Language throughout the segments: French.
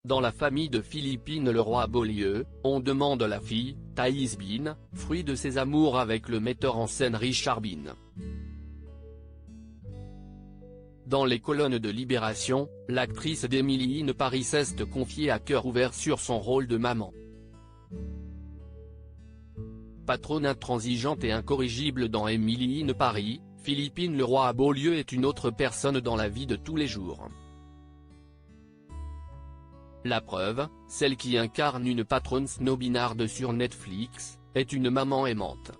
Dans la famille de Philippine Leroy-Beaulieu, on demande la fille, Thaïs Bin, fruit de ses amours avec le metteur en scène Richard Bin. Dans les colonnes de Libération, l'actrice d'Emily in Paris s'est confiée à cœur ouvert sur son rôle de maman. Patronne intransigeante et incorrigible dans Emily in Paris, Philippine Leroy-Beaulieu est une autre personne dans la vie de tous les jours. La preuve, celle qui incarne une patronne snobinarde sur Netflix, est une maman aimante.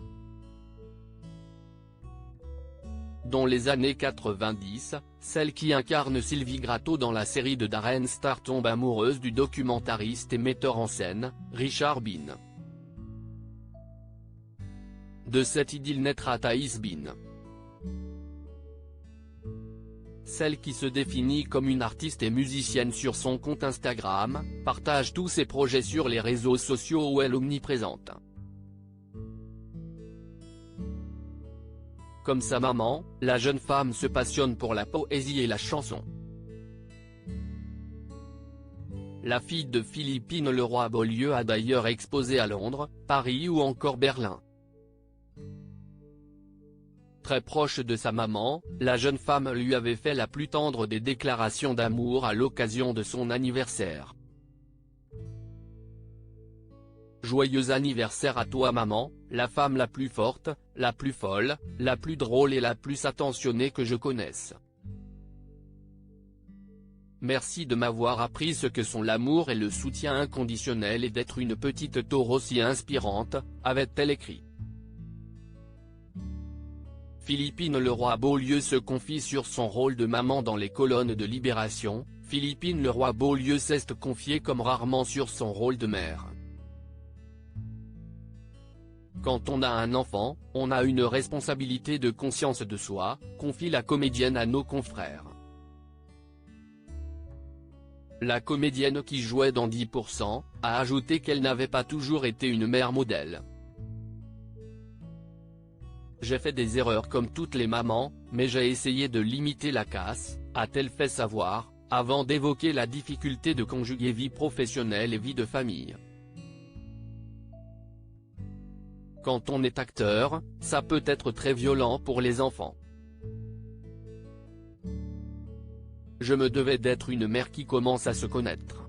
Dans les années 90, celle qui incarne Sylvie Gratton dans la série de Darren Star tombe amoureuse du documentariste et metteur en scène, Richard Bin. De cette idylle naîtra Thaïs Bin. Celle qui se définit comme une artiste et musicienne sur son compte Instagram, partage tous ses projets sur les réseaux sociaux où elle est omniprésente. Comme sa maman, la jeune femme se passionne pour la poésie et la chanson. La fille de Philippine Leroy-Beaulieu a d'ailleurs exposé à Londres, Paris ou encore Berlin. Très proche de sa maman, la jeune femme lui avait fait la plus tendre des déclarations d'amour à l'occasion de son anniversaire. Joyeux anniversaire à toi maman, la femme la plus forte, la plus folle, la plus drôle et la plus attentionnée que je connaisse. Merci de m'avoir appris ce que sont l'amour et le soutien inconditionnel et d'être une petite taureau si inspirante, avait-elle écrit. Philippine Leroy-Beaulieu se confie sur son rôle de maman dans les colonnes de Libération. Philippine Leroy-Beaulieu s'est confiée comme rarement sur son rôle de mère. Quand on a un enfant, on a une responsabilité de conscience de soi, confie la comédienne à nos confrères. La comédienne qui jouait dans 10%, a ajouté qu'elle n'avait pas toujours été une mère modèle. J'ai fait des erreurs comme toutes les mamans, mais j'ai essayé de limiter la casse, a-t-elle fait savoir, avant d'évoquer la difficulté de conjuguer vie professionnelle et vie de famille. Quand on est acteur, ça peut être très violent pour les enfants. Je me devais d'être une mère qui commence à se connaître.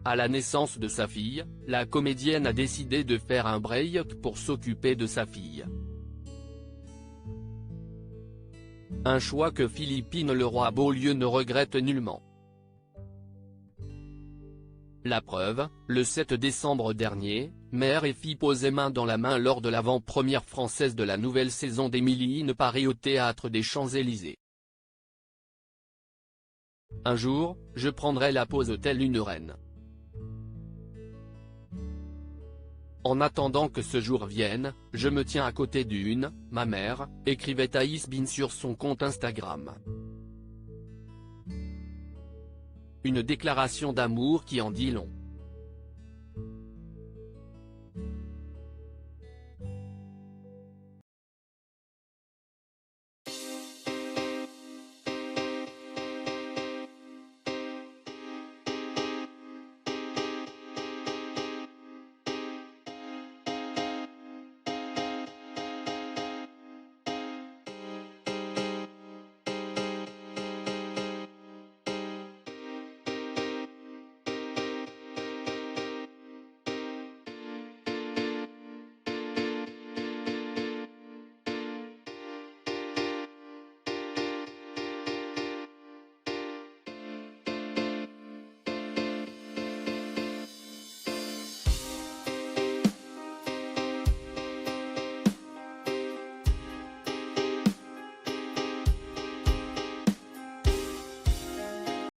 À la naissance de sa fille, la comédienne a décidé de faire un break pour s'occuper de sa fille. Un choix que Philippine Leroy-Beaulieu ne regrette nullement. La preuve, le 7 décembre dernier, mère et fille posaient main dans la main lors de l'avant-première française de la nouvelle saison d'Emily in Paris au Théâtre des Champs-Élysées. Un jour, je prendrai la pose telle une reine. En attendant que ce jour vienne, je me tiens à côté d'une, ma mère, écrivait Thaïs Bin sur son compte Instagram. Une déclaration d'amour qui en dit long.